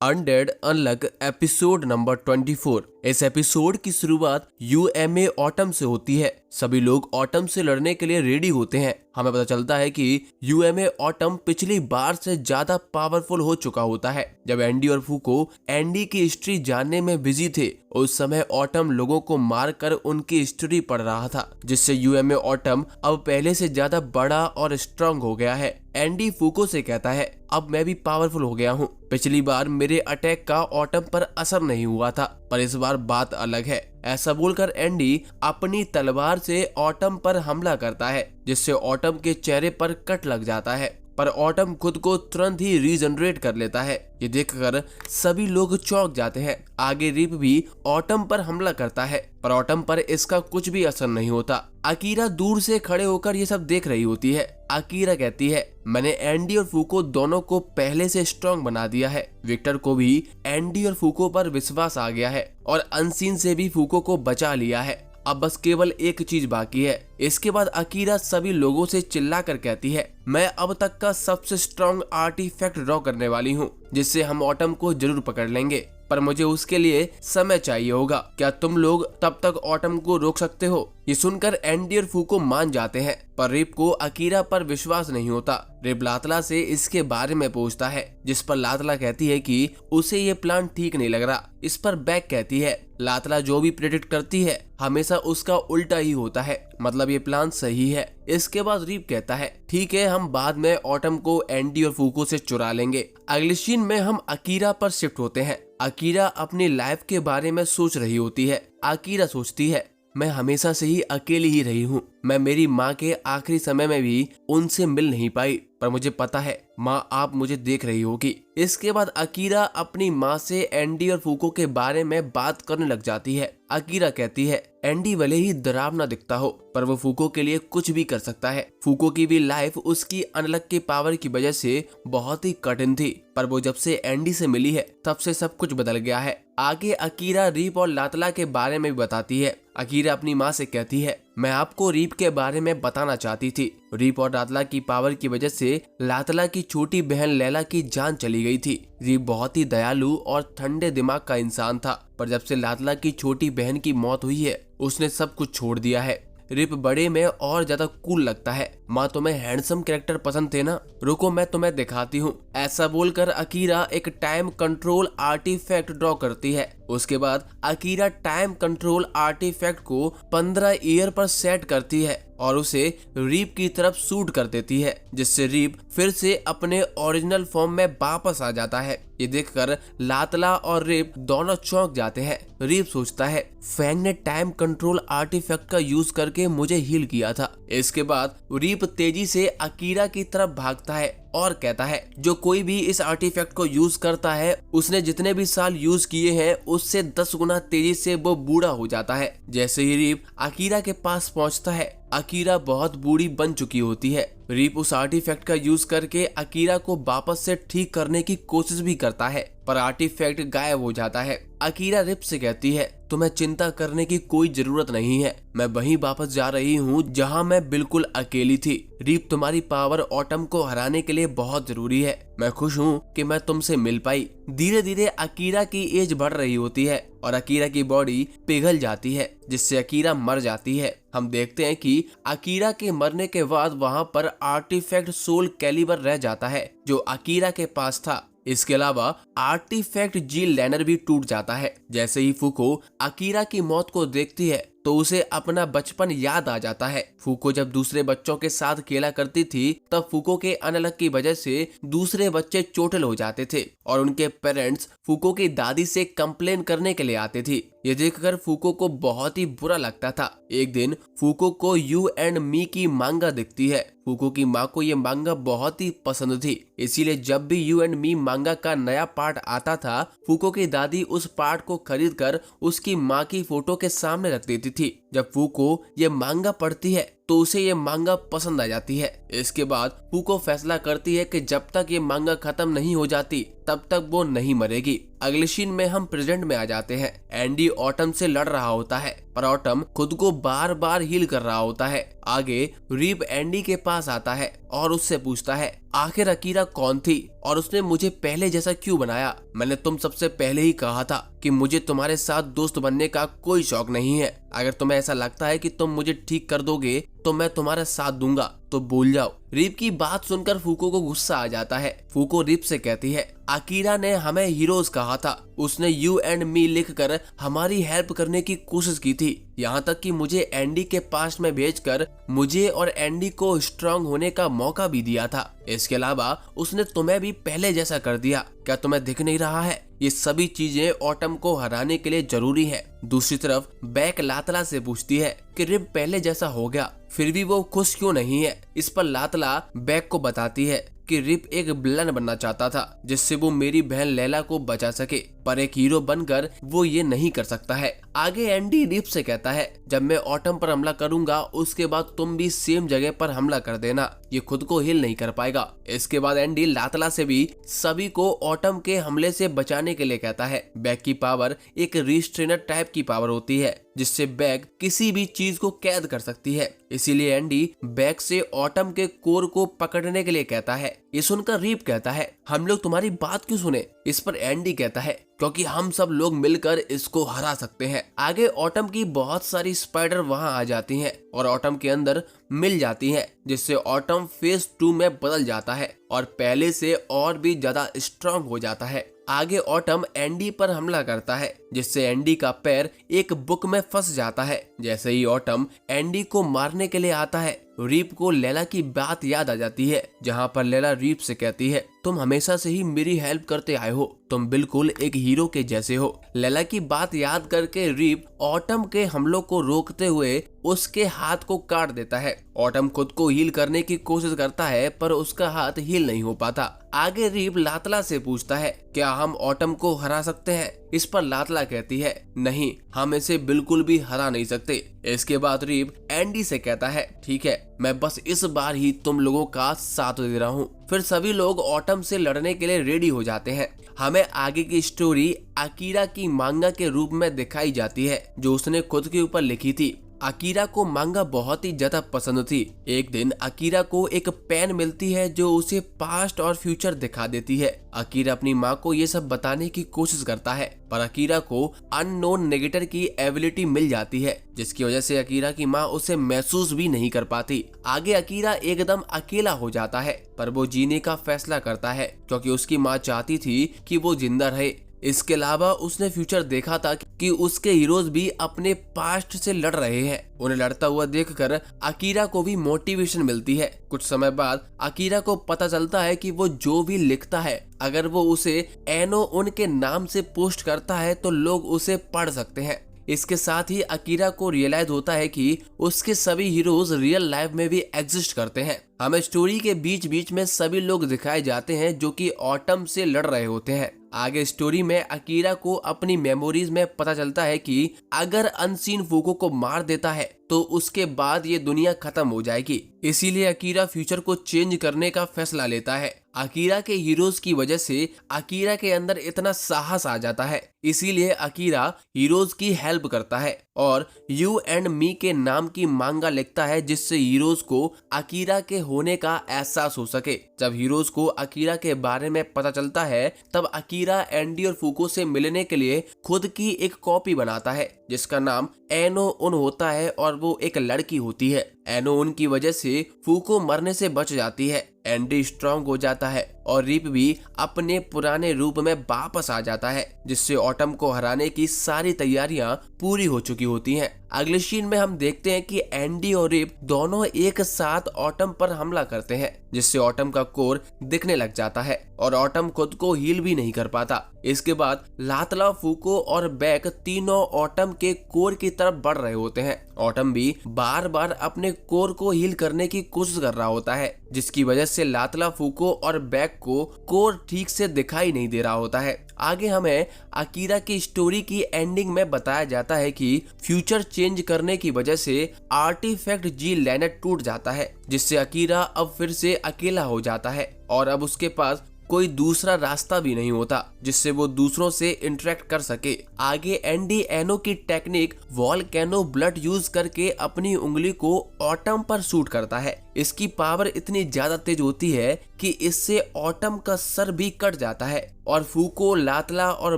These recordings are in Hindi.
अनडेड अनलक एपिसोड नंबर 24। इस एपिसोड की शुरुआत यूएमए ऑटम से होती है। सभी लोग ऑटम से लड़ने के लिए रेडी होते हैं। हमें पता चलता है कि यूएमए ऑटम पिछली बार से ज्यादा पावरफुल हो चुका होता है। जब एंडी और फूको एंडी की हिस्ट्री जानने में बिजी थे, उस समय ऑटम लोगों को मारकर उनकी हिस्ट्री पढ़ रहा था, जिससे यूएमए ऑटम अब पहले से ज्यादा बड़ा और स्ट्रांग हो गया है। एंडी फूको से कहता है, अब मैं भी पावरफुल हो गया हूँ। पिछली बार मेरे अटैक का ऑटम पर असर नहीं हुआ था, पर इस बार बात अलग है। ऐसा बोलकर एंडी अपनी तलवार से ऑटम पर हमला करता है, जिससे ऑटम के चेहरे पर कट लग जाता है, पर ऑटम खुद को तुरंत ही रीजनरेट कर लेता है। ये देखकर सभी लोग चौंक जाते हैं। आगे रिप भी ऑटम पर हमला करता है, पर ऑटम पर इसका कुछ भी असर नहीं होता। अकीरा दूर से खड़े होकर ये सब देख रही होती है। अकीरा कहती है, मैंने एंडी और फूको दोनों को पहले से स्ट्रांग बना दिया है। विक्टर को भी एंडी और फूको पर विश्वास आ गया है और अनसीन से भी फूको को बचा लिया है। अब बस केवल एक चीज बाकी है। इसके बाद अकीरा सभी लोगों से चिल्लाकर कहती है, मैं अब तक का सबसे स्ट्रॉन्ग आर्टिफैक्ट ड्रॉ करने वाली हूँ, जिससे हम ऑटम को जरूर पकड़ लेंगे, पर मुझे उसके लिए समय चाहिए होगा। क्या तुम लोग तब तक ऑटम को रोक सकते हो? ये सुनकर एंडी और फूको मान जाते हैं, पर रिप को अकीरा पर विश्वास नहीं होता। रिप लातला से इसके बारे में पूछता है, जिस पर लातला कहती है कि उसे ये प्लान ठीक नहीं लग रहा। इस पर बैक कहती है, लातला जो भी प्रेडिक्ट करती है हमेशा उसका उल्टा ही होता है, मतलब ये प्लान सही है। इसके बाद रिप कहता है, ठीक है, हम बाद में ऑटम को एंडी और फूको से चुरा लेंगे। अगले सीन में हम अकीरा पर शिफ्ट होते हैं। अकीरा अपनी लाइफ के बारे में सोच रही होती है। अकीरा सोचती है, मैं हमेशा से ही अकेली ही रही हूँ। मैं मेरी माँ के आखिरी समय में भी उनसे मिल नहीं पाई, पर मुझे पता है माँ आप मुझे देख रही होगी। इसके बाद अकीरा अपनी माँ से एंडी और फूको के बारे में बात करने लग जाती है। अकीरा कहती है, एंडी भले ही डरावना दिखता हो, पर वो फूको के लिए कुछ भी कर सकता है। फूको की भी लाइफ उसकी अनलक के पावर की वजह से बहुत ही कठिन थी, पर वो जब से एंडी से मिली है तब से सब कुछ बदल गया है। आगे अकीरा रीप और लातला के बारे में भी बताती है। अकीरा अपनी माँ से कहती है, मैं आपको रीप के बारे में बताना चाहती थी। रीप और लातला की पावर की वजह से लातला की छोटी बहन लैला की जान चली गई थी। रीप बहुत ही दयालु और ठंडे दिमाग का इंसान था, पर जब से लातला की छोटी बहन की मौत हुई है उसने सब कुछ छोड़ दिया है। रिप बड़े में और ज्यादा कूल लगता है। माँ तुम्हें हैंडसम कैरेक्टर पसंद थे ना, रुको मैं तुम्हें दिखाती हूँ। ऐसा बोलकर अकीरा एक टाइम कंट्रोल आर्टिफैक्ट ड्रॉ करती है। उसके बाद अकीरा टाइम कंट्रोल आर्टिफैक्ट को 15 ईयर पर सेट करती है और उसे रीप की तरफ शूट कर देती है, जिससे रीप फिर से अपने ओरिजिनल फॉर्म में वापस आ जाता है। ये देखकर लातला और रीप दोनों चौंक जाते हैं। रीप सोचता है, फैंग ने टाइम कंट्रोल आर्टिफैक्ट का यूज करके मुझे हील किया था। इसके बाद रीप तेजी से अकीरा की तरफ भागता है और कहता है, जो कोई भी इस आर्टिफैक्ट को यूज करता है उसने जितने भी साल यूज किए हैं उससे 10 गुना तेजी से वो बूढ़ा हो जाता है। जैसे ही रीप अकीरा के पास पहुंचता है, अकीरा बहुत बूढ़ी बन चुकी होती है। रीप उस आर्टिफैक्ट का यूज करके अकीरा को वापस से ठीक करने की कोशिश भी करता है, पर आर्टिफैक्ट गायब हो जाता है। अकीरा रिप से कहती है, तुम्हें चिंता करने की कोई जरूरत नहीं है, मैं वहीं वापस जा रही हूँ जहाँ मैं बिल्कुल अकेली थी। रीप, तुम्हारी पावर ऑटम को हराने के लिए बहुत जरूरी है। मैं खुश हूँ कि मैं तुमसे मिल पाई। धीरे धीरे अकीरा की एज बढ़ रही होती है और अकीरा की बॉडी पिघल जाती है, जिससे अकीरा मर जाती है। हम देखते हैं कि अकीरा के मरने के बाद वहाँ पर आर्टिफैक्ट सोल कैलिबर रह जाता है, जो अकीरा के पास था। इसके अलावा आर्टिफैक्ट जी लैनर भी टूट जाता है। जैसे ही फूको अकीरा की मौत को देखती है तो उसे अपना बचपन याद आ जाता है। फूको जब दूसरे बच्चों के साथ खेला करती थी, तब फूको के अनलक की वजह से दूसरे बच्चे चोटिल हो जाते थे और उनके पेरेंट्स फूको की दादी से कंप्लेन करने के लिए आते थे। ये देखकर फूको को बहुत ही बुरा लगता था। एक दिन फूको को यू एंड मी की मांगा दिखती है। फूको की माँ को ये मांगा बहुत ही पसंद थी, इसीलिए जब भी यू एंड मी मांगा का नया पार्ट आता था, फूको की दादी उस पार्ट को खरीद कर उसकी माँ की फोटो के सामने रख देती थी। जब फूको ये मांगा पढ़ती है तो उसे ये मांगा पसंद आ जाती है। इसके बाद फूको फैसला करती है कि जब तक ये मांगा खत्म नहीं हो जाती तब तक वो नहीं मरेगी। अगले सीन में हम प्रेजेंट में आ जाते हैं। एंडी ऑटम से लड़ रहा होता है, पर ऑटम खुद को बार बार हील कर रहा होता है। आगे रीप एंडी के पास आता है और उससे पूछता है आखिर अकीरा कौन थी और उसने मुझे पहले जैसा क्यों बनाया। मैंने तुम सबसे पहले ही कहा था कि मुझे तुम्हारे साथ दोस्त बनने का कोई शौक नहीं है। अगर तुम्हें ऐसा लगता है कि तुम मुझे ठीक कर दोगे तो मैं तुम्हारा साथ दूंगा, तो भूल जाओ। रीप की बात सुनकर फूको को गुस्सा आ जाता है। फूको रीप से कहती है अकीरा ने हमें हीरोज कहा था, उसने यू एंड मी लिखकर हमारी हेल्प करने की कोशिश की थी, यहाँ तक कि मुझे एंडी के पास में भेजकर मुझे और एंडी को स्ट्रांग होने का मौका भी दिया था। इसके अलावा उसने तुम्हें भी पहले जैसा कर दिया। क्या तुम्हें दिख नहीं रहा है? ये सभी चीजें ऑटम को हराने के लिए जरूरी है। दूसरी तरफ बैक लातला से पूछती है कि रिप पहले जैसा हो गया, फिर भी वो खुश क्यों नहीं है। इस पर लातला बैक को बताती है कि रिप एक विलन बनना चाहता था जिससे वो मेरी बहन लैला को बचा सके, पर एक हीरो बनकर वो ये नहीं कर सकता है। आगे एंडी रिप से कहता है जब मैं ऑटम पर हमला करूंगा उसके बाद तुम भी सेम जगह पर हमला कर देना, ये खुद को हिल नहीं कर पाएगा। इसके बाद एंडी लातला से भी सभी को ऑटम के हमले से बचाने के लिए कहता है। बैक की पावर एक रिस्ट्रेनर टाइप की पावर होती है जिससे बैक किसी भी चीज को कैद कर सकती है। इसीलिए एंडी बैक से ऑटम के कोर को पकड़ने के लिए कहता है। ये सुनकर रीप कहता है हम लोग तुम्हारी बात क्यों सुने। इस पर एंडी कहता है क्योंकि हम सब लोग मिलकर इसको हरा सकते हैं। आगे ऑटम की बहुत सारी स्पाइडर वहां आ जाती हैं और ऑटम के अंदर मिल जाती हैं, जिससे ऑटम फेज 2 में बदल जाता है और पहले से और भी ज्यादा स्ट्रांग हो जाता है। आगे ऑटम एंडी पर हमला करता है जिससे एंडी का पैर एक बुक में फंस जाता है। जैसे ही ऑटम एंडी को मारने के लिए आता है रीप को लैला की बात याद आ जाती है, जहाँ पर लैला रीप से कहती है तुम हमेशा से ही मेरी हेल्प करते आए हो, तुम बिल्कुल एक हीरो के जैसे हो। लैला की बात याद करके रीप ऑटम के हमलों को रोकते हुए उसके हाथ को काट देता है। ऑटम खुद को हील करने की कोशिश करता है पर उसका हाथ हील नहीं हो पाता। आगे रीप लातला से पूछता है क्या हम ऑटम को हरा सकते हैं। इस पर लातला कहती है नहीं, हम इसे बिल्कुल भी हरा नहीं सकते। इसके बाद रीप एंडी से कहता है ठीक है, मैं बस इस बार ही तुम लोगों का साथ दे रहा हूँ। फिर सभी लोग ऑटम से लड़ने के लिए रेडी हो जाते हैं। हमें आगे की स्टोरी अकीरा की मांगा के रूप में दिखाई जाती है जो उसने खुद के ऊपर लिखी थी। अकीरा को मांगा बहुत ही ज्यादा पसंद थी। एक दिन अकीरा को एक पेन मिलती है जो उसे पास्ट और फ्यूचर दिखा देती है। अकीरा अपनी माँ को ये सब बताने की कोशिश करता है पर अकीरा को अननोन नेगेटर की एबिलिटी मिल जाती है जिसकी वजह से अकीरा की माँ उसे महसूस भी नहीं कर पाती। आगे अकीरा एकदम अकेला हो जाता है पर वो जीने का फैसला करता है क्योंकि उसकी माँ चाहती थी कि वो जिंदा रहे। इसके अलावा उसने फ्यूचर देखा था कि उसके हीरोज भी अपने पास्ट से लड़ रहे हैं। उन्हें लड़ता हुआ देखकर अकीरा को भी मोटिवेशन मिलती है। कुछ समय बाद अकीरा को पता चलता है कि वो जो भी लिखता है अगर वो उसे एनो उनके नाम से पोस्ट करता है तो लोग उसे पढ़ सकते हैं। इसके साथ ही अकीरा को रियलाइज होता है कि उसके सभी हीरोज रियल लाइफ में भी एग्जिस्ट करते हैं। हमें स्टोरी के बीच बीच में सभी लोग दिखाए जाते हैं जो कि ऑटम से लड़ रहे होते हैं। आगे स्टोरी में अकीरा को अपनी मेमोरीज में पता चलता है कि अगर अनसीन फूको को मार देता है तो उसके बाद ये दुनिया खत्म हो जाएगी। इसीलिए अकीरा फ्यूचर को चेंज करने का फैसला लेता है। अकीरा के हीरोज की वजह से अकीरा के अंदर इतना साहस आ जाता है, इसीलिए अकीरा हीरोज की हेल्प करता है और यू एंड मी के नाम की मांगा लिखता है जिससे हीरोज को अकीरा के होने का एहसास हो सके। जब हीरोज को अकीरा के बारे में पता चलता है तब अकीरा एंडी और फूको से मिलने के लिए खुद की एक कॉपी बनाता है जिसका नाम एनो उन होता है और वो एक लड़की होती है। एनो उन की वजह से फूको मरने से बच जाती है। एंडी स्ट्रांग हो जाता है और रीप भी अपने पुराने रूप में वापस आ जाता है जिससे ऑटम को हराने की सारी तैयारियां पूरी हो चुकी होती हैं। अगले सीन में हम देखते हैं कि एंडी और रीप दोनों एक साथ ऑटम पर हमला करते हैं जिससे ऑटम का कोर दिखने लग जाता है और ऑटम खुद को हील भी नहीं कर पाता। इसके बाद लातला, फूको और बैक तीनों ऑटम के कोर की तरफ बढ़ रहे होते हैं। ऑटम भी बार बार अपने कोर को हील करने की कोशिश कर रहा होता है जिसकी वजह से लातला, फूको और बैक को कोर ठीक से दिखाई नहीं दे रहा होता है। आगे हमें अकीरा की स्टोरी की एंडिंग में बताया जाता है कि फ्यूचर चेंज करने की वजह से आर्टिफैक्ट जी लैनेट टूट जाता है जिससे अकीरा अब फिर से अकेला हो जाता है और अब उसके पास कोई दूसरा रास्ता भी नहीं होता जिससे वो दूसरों से इंटरेक्ट कर सके। आगे एंडी एनो की टेक्निक वॉल्केनो ब्लड यूज करके अपनी उंगली को ऑटम पर शूट करता है। इसकी पावर इतनी ज्यादा तेज होती है कि इससे ऑटम का सर भी कट जाता है और फूको, लातला और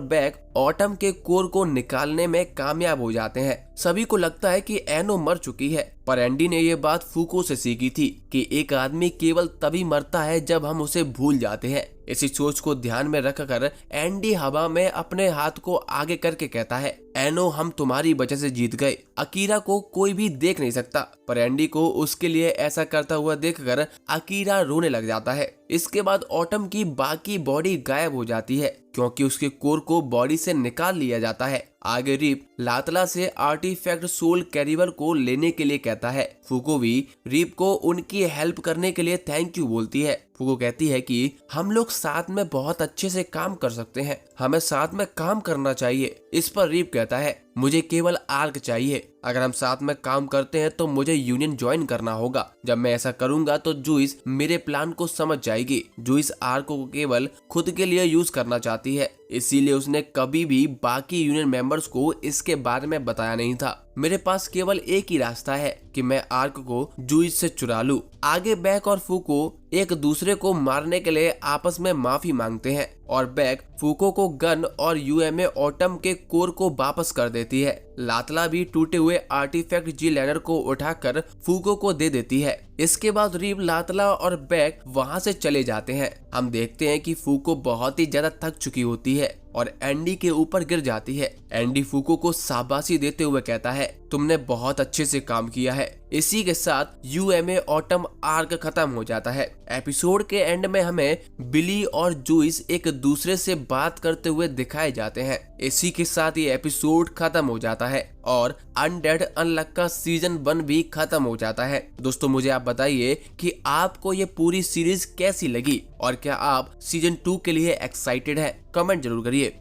बैक ऑटम के कोर को निकालने में कामयाब हो जाते हैं। सभी को लगता है कि एनो मर चुकी है, पर एंडी ने ये बात फूको से सीखी थी कि एक आदमी केवल तभी मरता है जब हम उसे भूल जाते हैं। इसी सोच को ध्यान में रखकर एंडी हवा में अपने हाथ को आगे करके कहता है, एनो हम तुम्हारी वजह से जीत गए। अकीरा को कोई भी देख नहीं सकता, पर एंडी को उसके लिए ऐसा करता हुआ देखकर अकीरा रोने लग जाता है। इसके बाद ऑटम की बाकी बॉडी गायब हो जाती है क्योंकि उसके कोर को बॉडी से निकाल लिया जाता है। आगे रीप लातला से आर्टिफैक्ट सोल कैरियर को लेने के लिए कहता है। फूको भी रीप को उनकी हेल्प करने के लिए थैंक यू बोलती है। फूको कहती है कि हम लोग साथ में बहुत अच्छे से काम कर सकते हैं, हमें साथ में काम करना चाहिए। इस पर रीप कहता है, मुझे केवल आर्क चाहिए। अगर हम साथ में काम करते हैं तो मुझे यूनियन ज्वाइन करना होगा। जब मैं ऐसा करूंगा तो जूइस मेरे प्लान को समझ जाएगी। जूइस आर्क को केवल खुद के लिए यूज करना चाहती है, इसीलिए उसने कभी भी बाकी यूनियन मेंबर्स को इसके बारे में बताया नहीं था। मेरे पास केवल एक ही रास्ता है कि मैं आर्क को जूइस से चुरा लूं। आगे बैक और फूको एक दूसरे को मारने के लिए आपस में माफी मांगते हैं और बैक फूको को गन और यूएमए ऑटम के कोर को वापस कर देती है। लातला भी टूटे हुए आर्टिफैक्ट जी लैनर को उठाकर फूको को दे देती है। इसके बाद रीप, लातला और बैक वहां से चले जाते हैं। हम देखते हैं कि फूको बहुत ही ज्यादा थक चुकी होती है और एंडी के ऊपर गिर जाती है। एंडी फूको को शाबाशी देते हुए कहता है, तुमने बहुत अच्छे से काम किया है। इसी के साथ यूएमए ऑटम आर्क खत्म हो जाता है। एपिसोड के एंड में हमें बिली और जूइस एक दूसरे से बात करते हुए दिखाए जाते हैं। इसी के साथ ये एपिसोड खत्म हो जाता है और अनडेड अनलक का सीजन 1 भी खत्म हो जाता है। दोस्तों मुझे आप बताइए कि आपको ये पूरी सीरीज कैसी लगी और क्या आप सीजन 2 के लिए एक्साइटेड हैं? कमेंट जरूर करिए।